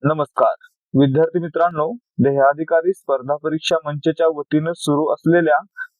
नमस्कार विद्यार्थी मित्रांनो, ध्येयाधिकारी स्पर्धा परीक्षा मंचच्या वतीने सुरू असलेल्या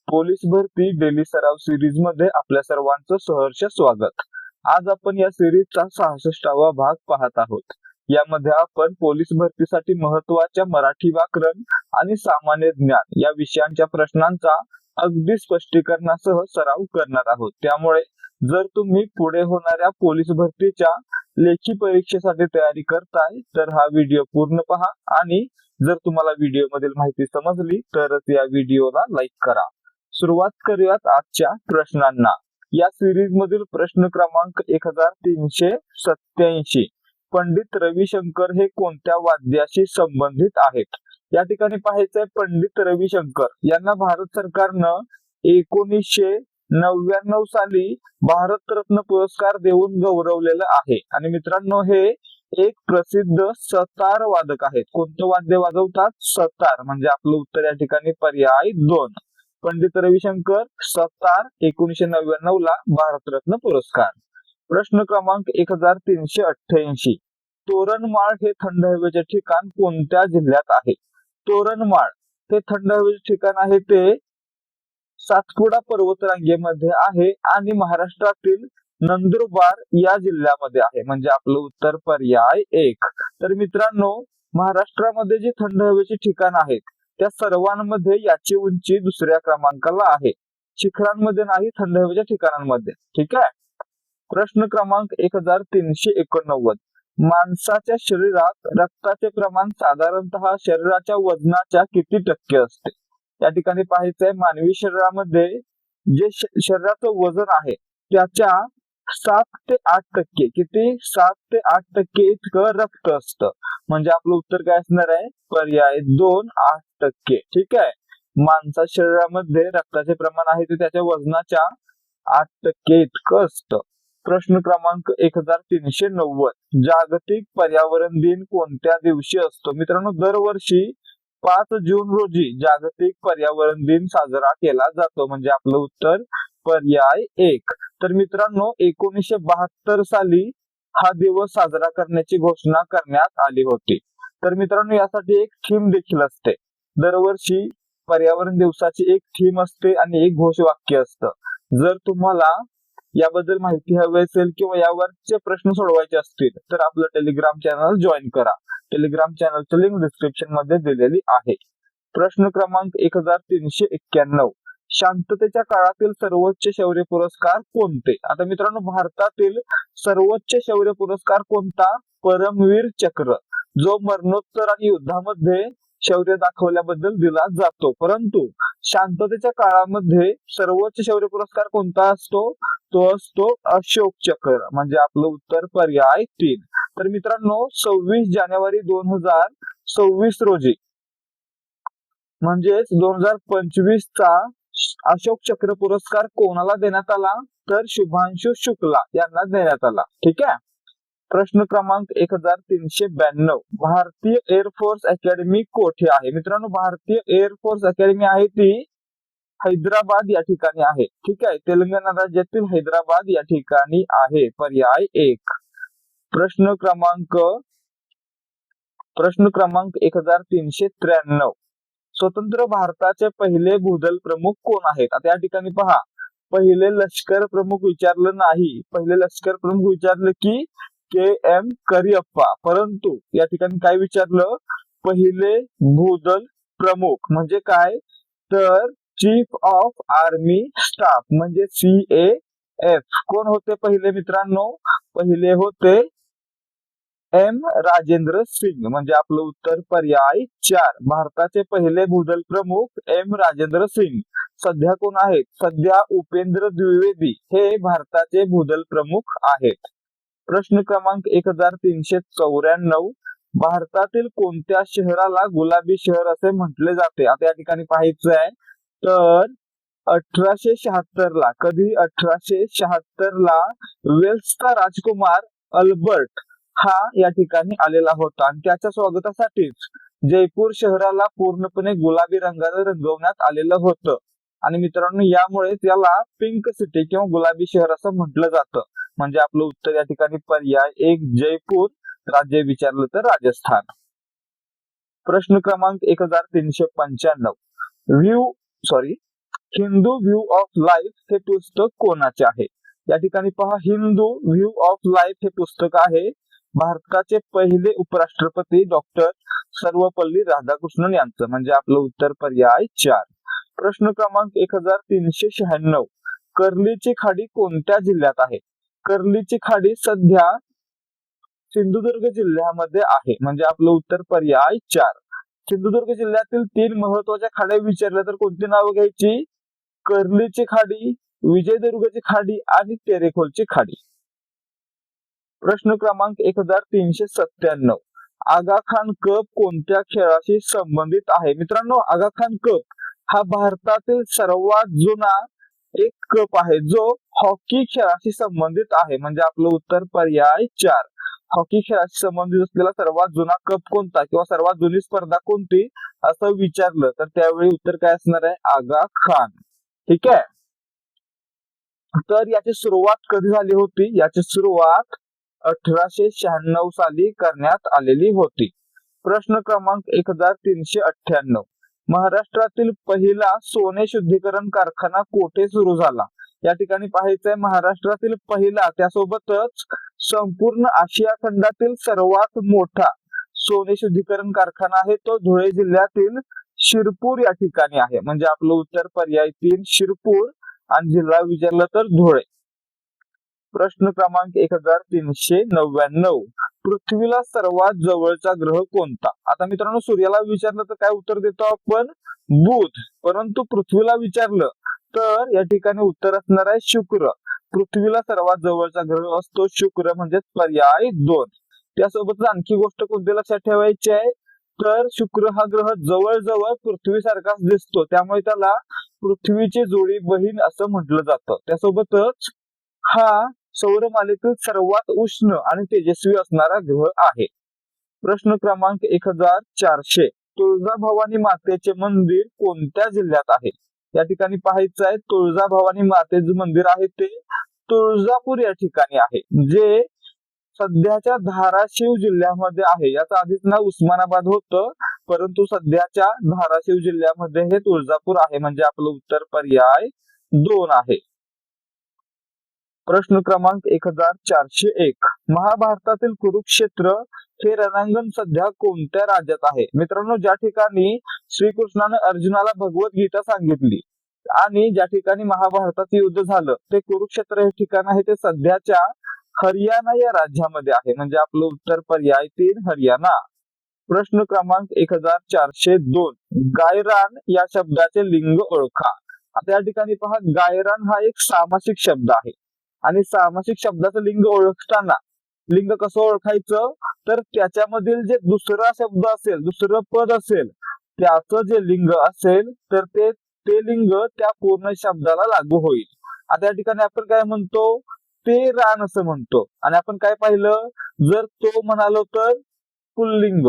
पोलीस भरती डेली सराव सिरीज मध्ये आपल्या सर्वांचं सहर्ष स्वागत। आज आपण या सिरीजचा 66वा भाग पाहत आहोत। यामध्ये आपण पोलीस भरतीसाठी महत्त्वाच्या मराठी व्याकरण आणि सामान्य ज्ञान या विषयांच्या प्रश्नांचा अगदी स्पष्टीकरणासह सराव करणार आहोत। त्यामुळे जर तुम्ही पुढे होणाऱ्या पोलीस भरतीच्या लेखी परीक्षेसाठी तयारी करताय तर हा व्हिडिओ पूर्ण पहा आणि जर तुम्हाला व्हिडिओ मधील माहिती समजली तरच या व्हिडिओला लाईक करा। सुरुवात करूयात आजच्या प्रश्नांना। या सिरीज मधील प्रश्न क्रमांक 1387 पंडित रविशंकर हे कोणत्या वाद्याशी संबंधित आहेत? या ठिकाणी पाहायचंय पंडित रविशंकर यांना भारत सरकारनं 1999 साली भारतरत्न पुरस्कार देऊन गौरवलेलं आहे। आणि मित्रांनो, हे एक प्रसिद्ध सतार वादक आहेत। कोणतं वाद्य वाजवतात? सतार। म्हणजे आपलं उत्तर या ठिकाणी पर्याय 2। पंडित रविशंकर सतार, 1999 ला भारतरत्न पुरस्कार। प्रश्न क्रमांक 1388 तोरणमाळ हे थंड हवेचे ठिकाण कोणत्या जिल्ह्यात आहे? तोरणमाळ हे थंड हवेचे ठिकाण आहे ते सातपुडा पर्वतरांगेमध्ये आहे आणि महाराष्ट्रातील नंदुरबार या जिल्ह्यामध्ये आहे। म्हणजे आपलं उत्तर पर्याय 1। तर मित्रांनो, महाराष्ट्रामध्ये जे थंड हवेचे ठिकाण आहेत त्या सर्वांमध्ये याची उंची दुसऱ्या क्रमांकाला आहे, शिखरांमध्ये नाही, थंड हवेच्या ठिकाणांमध्ये। ठीक आहे। प्रश्न क्रमांक 1389 माणसाच्या शरीरात रक्ताचे प्रमाण साधारणतः शरीराच्या वजनाच्या किती टक्के असते? या ठिकाणी पाहायचंय मानवी शरीरामध्ये जे शरीराचं वजन आहे त्याच्या 7 ते 8% किती? 7 ते 8% इतकं रक्त असतं। म्हणजे आपलं उत्तर काय असणार आहे? पर्याय 2, 8%। ठीक आहे। माणसा शरीरामध्ये रक्ताचे प्रमाण आहे ते त्याच्या वजनाच्या 8% इतकं असतं। प्रश्न क्रमांक 1390 जागतिक पर्यावरण दिन कोणत्या दिवशी असतो? मित्रांनो, दरवर्षी 5 जून रोजी जागतिक पर्यावरण दिन साजरा केला जातो। म्हणजे आपलं उत्तर पर्याय 1। तर मित्रांनो, 1972 साली हा दिवस साजरा करण्याची घोषणा करण्यात आली होती। तर मित्रांनो, यासाठी एक थीम देखील असते। दरवर्षी पर्यावरण दिवसाची एक थीम असते आणि एक घोषवाक्य असतं। जर तुम्हाला याबद्दल माहिती हवी असेल किंवा यावरचे प्रश्न सोडवायचे असतील तर आपलं टेलिग्राम चॅनल जॉईन करा। टेलिग्राम चॅनलची लिंक डिस्क्रिप्शन मध्ये दिलेली आहे। प्रश्न क्रमांक 1391 शांततेच्या काळातील सर्वोच्च शौर्य पुरस्कार कोणते? आता मित्रांनो, भारतातील सर्वोच्च शौर्य पुरस्कार कोणता? परमवीर चक्र, जो मरणोत्तर आणि युद्धामध्ये शौर्य दाखवल्याबद्दल दिला जातो। परंतु शांततेच्या काळामध्ये सर्वोच्च शौर्य पुरस्कार कोणता असतो? तो असतो अशोक चक्र। म्हणजे आपलं उत्तर पर्याय 3। तर मित्रांनो, 26 जानेवारी 2026 रोजी म्हणजेच 2025 चा अशोक चक्र पुरस्कार कोणाला देण्यात आला? तर शुभांशु शुक्ला यांना देण्यात आला। ठीक आहे। प्रश्न क्रमांक 1392 भारतीय एअरफोर्स अकॅडमी कोठे आहे? मित्रांनो, भारतीय एअरफोर्स अकॅडमी आहे ती हैदराबाद या ठिकाणी आहे। ठीक आहे। तेलंगणा राज्यातील हैदराबाद या ठिकाणी आहे। पर्याय 1। प्रश्न क्रमांक 1393 स्वतंत्र भारताचे पहिले भूदल प्रमुख कोण आहेत? आता या ठिकाणी पहा, पहिले लष्कर प्रमुख विचारलं नाही। पहिले लष्कर प्रमुख विचारलं की KM करिअप्पा, परंतु या ठिकाणी काय विचारलं? पहिले भूदल प्रमुख म्हणजे काय? तर चीफ ऑफ आर्मी स्टाफ म्हणजे CAF। कोण होते पहिले? मित्रांनो, पहिले होते M राजेंद्र सिंग। म्हणजे आपलं उत्तर पर्याय 4। भारताचे पहिले भूदल प्रमुख M राजेंद्र सिंग। सध्या कोण आहेत? सध्या उपेंद्र द्विवेदी हे भारताचे भूदल प्रमुख आहेत। प्रश्न क्रमांक 1394 भारतातील कोणत्या शहराला गुलाबी शहर असे म्हटले जाते? आता या ठिकाणी पाहायचं आहे तर 1876 ला, कधी? 1876 ला वेल्सचा राजकुमार अल्बर्ट हा या ठिकाणी आलेला होता आणि त्याच्या स्वागतासाठीच जयपूर शहराला पूर्णपणे गुलाबी रंगाने रंगवण्यात आलेलं होतं। आणि मित्रांनो, यामुळे त्याला पिंक सिटी किंवा गुलाबी शहर असं म्हटलं जातं। म्हणजे आपलं उत्तर या ठिकाणी पर्याय 1 जयपूर राज्य विचारलं तर राजस्थान. प्रश्न क्रमांक 1395 हिंदू व्ह्यू ऑफ लाईफ हे पुस्तक कोणाचे आहे? या ठिकाणी पहा, हिंदू व्ह्यू ऑफ लाईफ हे पुस्तक आहे भारताचे पहिले उपराष्ट्रपती डॉक्टर सर्वपल्ली राधाकृष्णन यांचं, म्हणजे आपलं उत्तर पर्याय 4. प्रश्न क्रमांक 1396 कर्लीची खाडी कोणत्या जिल्ह्यात आहे? कर्लीची खाडी सध्या सिंधुदुर्ग जिल्ह्यामध्ये आहे, म्हणजे आपलं उत्तर पर्याय 4. सिंधुदुर्ग जिल्ह्यातील 3 महत्वाच्या खाड्या विचारल्या तर कोणती नावं घ्यायची? कर्लीची खाडी, विजयदुर्गची खाडी आणि तेरेखोलची खाडी. प्रश्न क्रमांक 1397 आगा खान कप कोणत्या खेळाशी संबंधित आहे? मित्रांनो, आगा खान कप हा भारतातील सर्वात जुना एक कप आहे जो हॉकी खेळाशी संबंधित आहे, म्हणजे आपलं उत्तर पर्याय 4. हॉकी खेळाशी संबंधित असलेला सर्वात जुना कप कोणता किंवा सर्वात जुनी स्पर्धा कोणती असं विचारलं तर त्यावेळी उत्तर काय असणार आहे? आगा खान. ठीक आहे. तर याची सुरुवात कधी झाली होती? याची सुरुवात 1896 साली करण्यात आलेली होती. प्रश्न क्रमांक 1398 महाराष्ट्रातील पहिला सोने शुद्धीकरण कारखाना कोठे सुरू झाला? या ठिकाणी पाहायचंय, महाराष्ट्रातील पहिला त्यासोबतच संपूर्ण आशिया खंडातील सर्वात मोठा सोने शुद्धीकरण कारखाना आहे तो धुळे जिल्ह्यातील शिरपूर या ठिकाणी आहे, म्हणजे आपलं उत्तर पर्याय 3 शिरपूर आणि जिल्हा विचारलं तर धुळे. प्रश्न क्रमांक 1399 पृथ्वीला सर्वात जवळचा ग्रह कोणता? आता मित्रांनो, सूर्याला विचारलं तर काय उत्तर देतो आपण? बुध. परंतु पृथ्वीला विचारलं तर या ठिकाणी उत्तर असणार आहे शुक्र. पृथ्वीला सर्वात जवळचा ग्रह असतो शुक्र, म्हणजे पर्याय 2. त्यासोबतच आणखी गोष्ट कोणती लक्षात ठेवायची आहे तर शुक्र हा ग्रह जवळजवळ पृथ्वीसारखाच दिसतो, त्यामुळे त्याला पृथ्वीची जोडी बहीण असं म्हटलं जातं. त्यासोबतच हा सौरमालेतील सर्वात उष्ण आणि तेजस्वी असणारा ग्रह आहे. प्रश्न क्रमांक 1400 तुळजाभवानी मातेचे मंदिर कोणत्या जिल्ह्यात आहे? या ठिकाणी पाहायचं आहे, तुळजाभवानी मातेचे मंदिर आहे ते तुळजापूर या ठिकाणी आहे, जे सध्याच्या धाराशिव जिल्ह्यामध्ये आहे. याचं आधीच नाव उस्मानाबाद होतं, परंतु सध्याच्या धाराशिव जिल्ह्यामध्ये हे तुळजापूर आहे, म्हणजे आपलं उत्तर पर्याय 2 आहे. प्रश्न क्रमांक 1401 महाभारतातील कुरुक्षेत्र हे रणांगण सध्या कोणत्या राज्यात आहे? मित्रांनो, ज्या ठिकाणी श्रीकृष्णाने अर्जुनाला भगवद्गीता सांगितली आणि ज्या ठिकाणी महाभारताचं युद्ध झालं ते कुरुक्षेत्र हे ठिकाण आहे ते सध्याच्या हरियाणा या राज्यामध्ये आहे, म्हणजे आपलं उत्तर पर्याय 3 हरियाणा. प्रश्न क्रमांक 1402 गायरान या शब्दाचे लिंग ओळखा. आता या ठिकाणी पहा, गायरान हा एक सामासिक शब्द आहे आणि सामासिक शब्दाचं लिंग ओळखताना लिंग कसं ओळखायचं तर त्याच्यामधील जे दुसरा शब्द असेल, दुसरं पद असेल, त्याचं जे लिंग असेल तर ते लिंग त्या पूर्ण शब्दाला लागू होईल. आता या ठिकाणी आपण काय म्हणतो? ते रान असं म्हणतो. आणि आपण काय पाहिलं, जर तो म्हणालो तर पुल्लिंग,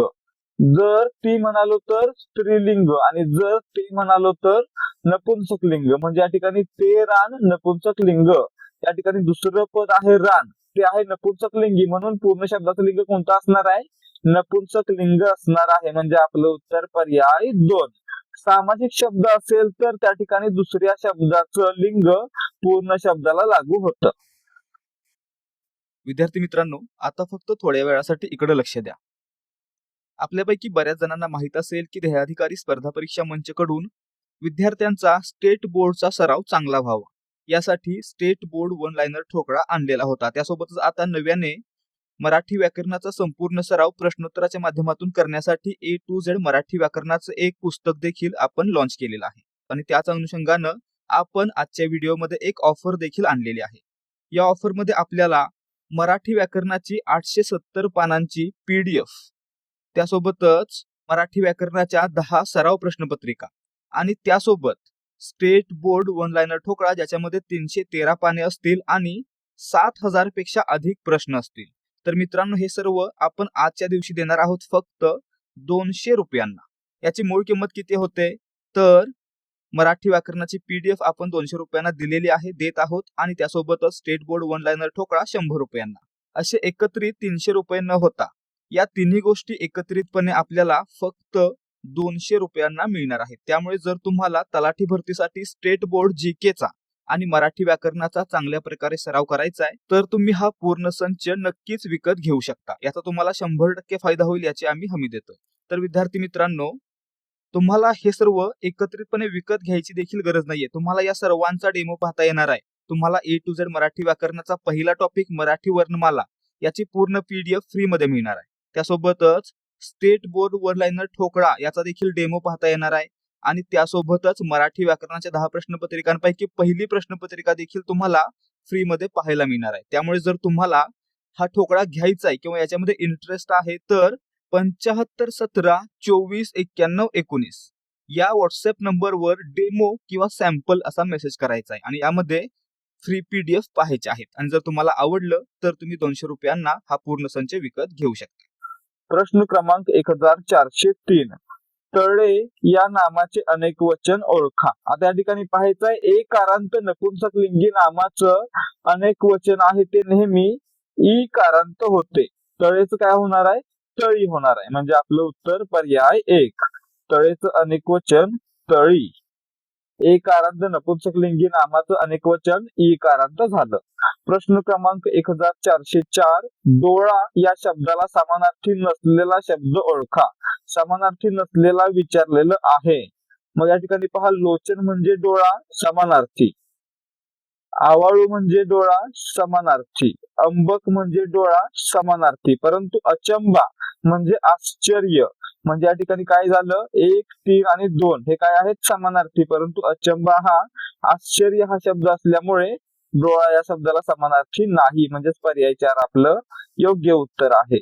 जर ती म्हणालो तर स्त्रीलिंग आणि जर ते म्हणालो तर नपुंसकलिंग, म्हणजे या ठिकाणी ते रान नपुंसक लिंग. या ठिकाणी दुसरं पद आहे रान, ते आहे नपुंसकलिंगी, म्हणून पूर्ण शब्दाचं लिंग कोणतं असणार आहे? नपुंसक लिंग असणार आहे, म्हणजे आपलं उत्तर पर्याय 2. सामासिक शब्द असेल तर त्या ठिकाणी दुसऱ्या शब्दाचं लिंग पूर्ण शब्दाला लागू होतं. विद्यार्थी मित्रांनो, आता फक्त थोड्या वेळासाठी इकडे लक्ष द्या. आपल्यापैकी बऱ्याच जणांना माहित असेल की ध्येयाधिकारी स्पर्धा परीक्षा मंचकडून विद्यार्थ्यांचा स्टेट बोर्डचा सराव चांगला व्हावा यासाठी स्टेट बोर्ड वन लाइनर ठोकळा आणलेला होता. त्यासोबतच आता नव्याने मराठी व्याकरणाचा संपूर्ण सराव प्रश्नोत्तराच्या माध्यमातून करण्यासाठी A to Z मराठी व्याकरणाचं एक पुस्तक देखील आपण लॉन्च केलेलं आहे. आणि त्याच अनुषंगानं आपण आजच्या व्हिडिओमध्ये एक ऑफर देखील आणलेली आहे. या ऑफर मध्ये आपल्याला मराठी व्याकरणाची 870 पानांची PDF, त्यासोबतच मराठी व्याकरणाच्या 10 सराव प्रश्नपत्रिका आणि त्यासोबत स्टेट बोर्ड वन लाइनर ठोकळा ज्याच्यामध्ये 313 पाने असतील आणि 7000 पेक्षा अधिक प्रश्न असतील. तर मित्रांनो, हे सर्व आपण आजच्या दिवशी देणार आहोत फक्त 200 रुपयांना. याची मूळ किंमत किती होते तर मराठी व्याकरणाची PDF आपण 200 रुपयांना दिलेली आहे, देत आहोत, आणि त्यासोबतच स्टेट बोर्ड वन लाइनर ठोकळा 100 रुपयांना. असे एकत्रित 300 रुपये न होता या तिन्ही गोष्टी एकत्रितपणे आपल्याला फक्त 200 रुपयांना मिळणार आहेत. त्यामुळे जर तुम्हाला तलाठी भरतीसाठी स्टेट बोर्ड जीकेचा आणि मराठी व्याकरणाचा चांगल्या प्रकारे सराव करायचा आहे तर तुम्ही हा पूर्ण संच नक्कीच विकत घेऊ शकता. याचा तुम्हाला 100% फायदा होईल याची आम्ही हमी देतो. तर विद्यार्थी मित्रांनो, तुम्हाला हे सर्व एकत्रितपणे विकत घ्यायची देखील गरज नाहीये. तुम्हाला या सर्वांचा डेमो पाहता येणार आहे. तुम्हाला A to Z मराठी व्याकरणाचा पहिला टॉपिक मराठी वर्णमाला याची पूर्ण PDF फ्री मध्ये मिळणार आहे. त्यासोबतच स्टेट बोर्ड वन लाइनर ठोकळा याचा देखील डेमो पाहता येणार आहे आणि त्यासोबतच मराठी व्याकरणाच्या 10 प्रश्नपत्रिकांपैकी पहिली प्रश्नपत्रिका देखील तुम्हाला फ्री मध्ये पाहायला मिळणार आहे. त्यामुळे जर तुम्हाला हा ठोकळा घ्यायचा आहे किंवा याच्यामध्ये इंटरेस्ट आहे तर 75 17 24 91 19 या व्हॉट्सअप नंबरवर डेमो किंवा सॅम्पल असा मेसेज करायचा आहे आणि यामध्ये फ्री PDF पाहायचे आहेत. आणि जर तुम्हाला आवडलं तर तुम्ही 200 रुपयांना हा पूर्ण संच विकत घेऊ शकता. प्रश्न क्रमांक 1403. तळे या नामाचे अनेक वचन ओळखा. आता या ठिकाणी पाहायचं आहे एकारांत नपुंसकलिंगी नामाचं अनेक वचन आहे ते नेहमी ई कारांत होते. तळेचं काय होणार आहे? तळी होणार आहे. म्हणजे आपलं उत्तर पर्याय 1. तळेचं अनेक वचन तळी. एकारांत नपुंसकलिंगी नामाचं अनेक वचन ई कारांत झालं. प्रश्न क्रमांक 1404. डोळा या शब्दाला समानार्थी नसलेला शब्द ओळखा. समानार्थी नसलेला विचारलेलं आहे. मग या ठिकाणी पहा, लोचन म्हणजे डोळा समानार्थी, आवाळू म्हणजे डोळा समानार्थी, अंबक म्हणजे डोळा समानार्थी, परंतु अचंबा म्हणजे आश्चर्य म्हणजे या ठिकाणी काय झालं 1 3 आणि 2 हे काय आहेत समानार्थी, परंतु अचंबा हा आश्चर्य हा शब्द असल्यामुळे डोळा या शब्दाला समानार्थी नाही. म्हणजेच पर्याय 4 आपलं योग्य उत्तर आहे.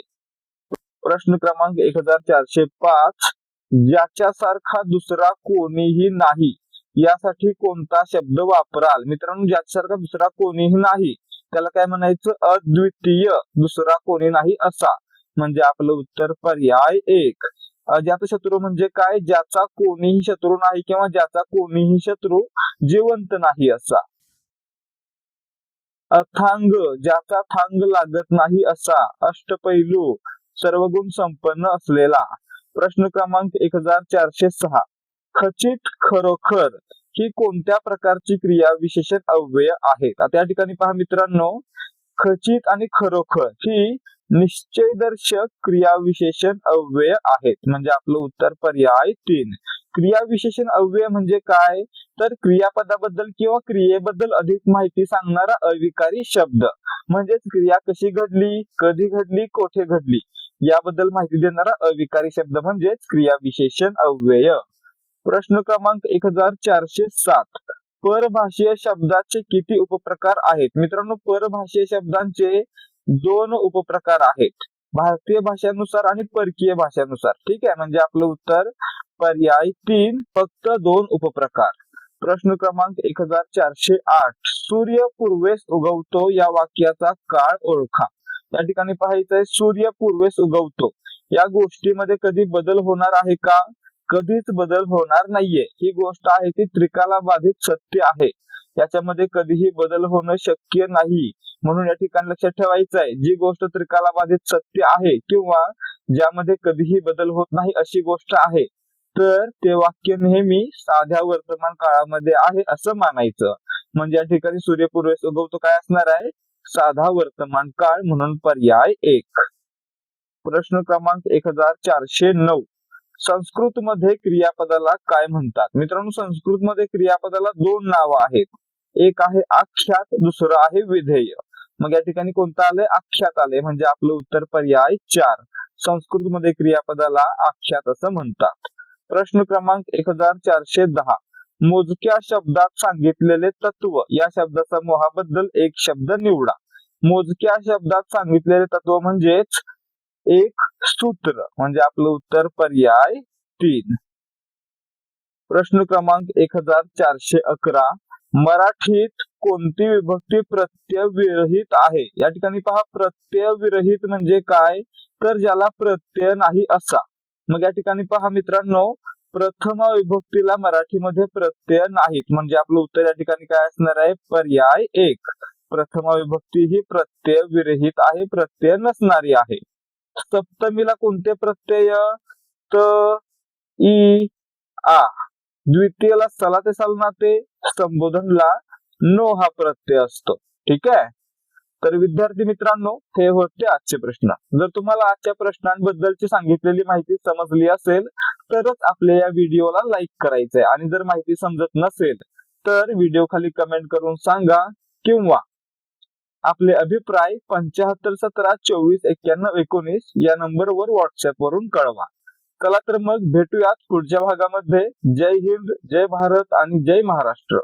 प्रश्न क्रमांक 1405. ज्याच्यासारखा दुसरा कोणीही नाही यासाठी कोणता शब्द वापराल? मित्रांनो, ज्याच्यासारखा दुसरा कोणीही नाही त्याला काय म्हणायचं? अद्वितीय, दुसरा कोणी नाही असा. म्हणजे आपलं उत्तर पर्याय 1. अजातशत्रू म्हणजे काय? ज्याचा कोणीही शत्रू नाही किंवा ज्याचा कोणीही शत्रू जिवंत नाही असा. अथांग, ज्याचा थांग लागत नाही असा. अष्टपैलू, सर्वगुण संपन्न असलेला. प्रश्न क्रमांक 1406. खचित, खरोखर ही कोणत्या प्रकारची क्रिया विशेषण अव्यय आहेत? आता या ठिकाणी पहा मित्रांनो, खचित आणि खरोखर ही निश्चयदर्शक क्रिया विशेषण अव्यय आहेत. म्हणजे आपलं उत्तर पर्याय 3. क्रिया विशेषण अव्यय म्हणजे काय? तर क्रियापदाबद्दल किंवा क्रियेबद्दल अधिक माहिती सांगणारा अविकारी शब्द. म्हणजेच क्रिया कशी घडली, कधी घडली, कोठे घडली याबद्दल माहिती देणारा अविकारी शब्द म्हणजेच क्रिया विशेषण अव्यय. प्रश्न क्रमांक 1407. परभाषीय शब्दाचे किती उपप्रकार आहेत? मित्रांनो, परभाषीय शब्दांचे 2 उपप्रकार आहेत, भारतीय भाषानुसार आणि परकीय भाषानुसार. ठीक आहे, म्हणजे आपलं उत्तर पर्याय 3, फक्त 2 उपप्रकार. प्रश्न क्रमांक 1408. सूर्य पूर्वेस उगवतो या वाक्याचा काळ ओळखा. या ठिकाणी पाहायचंय सूर्य पूर्वेस उगवतो या गोष्टीमध्ये कधी बदल होणार आहे का? कधीच बदल होणार नाहीये. ही गोष्ट आहे ती त्रिकालाबाधित सत्य आहे, याच्यामध्ये कधीही बदल होणं शक्य नाही. म्हणून या ठिकाणी लक्षात ठेवायचं आहे, जी गोष्ट त्रिकालाबाधित सत्य आहे किंवा ज्यामध्ये कधीही बदल होत नाही अशी गोष्ट आहे तर ते वाक्य नेहमी साध्या वर्तमान काळामध्ये आहे असं मानायचं. म्हणजे या ठिकाणी सूर्य पूर्वेस उगवतो काय असणार आहे? साधा वर्तमान काळ, म्हणून पर्याय 1. प्रश्न क्रमांक 1409. संस्कृत मध्ये क्रियापदाला काय म्हणतात? मित्रांनो, संस्कृत मध्ये क्रियापदाला 2 नावं आहेत. एक आहे आख्यात, दुसरं आहे विधेय. मग या ठिकाणी कोणतं आलंय? आख्यात आलंय. म्हणजे आपलं उत्तर पर्याय 4. संस्कृत मध्ये क्रियापदाला आख्यात असं म्हणतात. प्रश्न क्रमांक 1410. मोजक्या शब्दात सांगितलेले तत्व या शब्दाचा मोहाबद्दल एक शब्द निवडा. मोजक्या शब्दात सांगितलेले तत्व म्हणजेच एक सूत्र. म्हणजे आपलं उत्तर पर्याय 3. प्रश्न क्रमांक 1411. मराठीत कोणती विभक्ती प्रत्यय विरहित आहे? या ठिकाणी पहा, प्रत्यय विरहित म्हणजे काय? तर ज्याला प्रत्यय नाही असा. मग या ठिकाणी पहा मित्रांनो, प्रथम विभक्तीला मराठीमध्ये प्रत्यय नाहीत. म्हणजे आपलं उत्तर या ठिकाणी काय असणार आहे? पर्याय 1. प्रथम विभक्ती ही प्रत्यय विरहित आहे, प्रत्यय नसणारी आहे. सप्तमीला कोणते प्रत्यय? त, ई, आ. द्वितीयला सला ते सलनाते, संबोधनला नो हा प्रत्यय असतो. ठीक आहे. तर विद्यार्थी मित्रांनो, हे होते आजचे प्रश्न. जर तुम्हाला आजच्या प्रश्नांबद्दलची सांगितलेली माहिती समजली असेल तरच आपल्या या व्हिडिओला लाईक करायचंय, आणि जर माहिती समजत नसेल तर व्हिडिओ खाली कमेंट करून सांगा, किंवा आपले अभिप्राय 7517249119 या नंबरवर व्हॉट्सअप वरून कळवा. चला तर मग भेटूयात पुढच्या भागामध्ये. जय हिंद, जय भारत आणि जय महाराष्ट्र.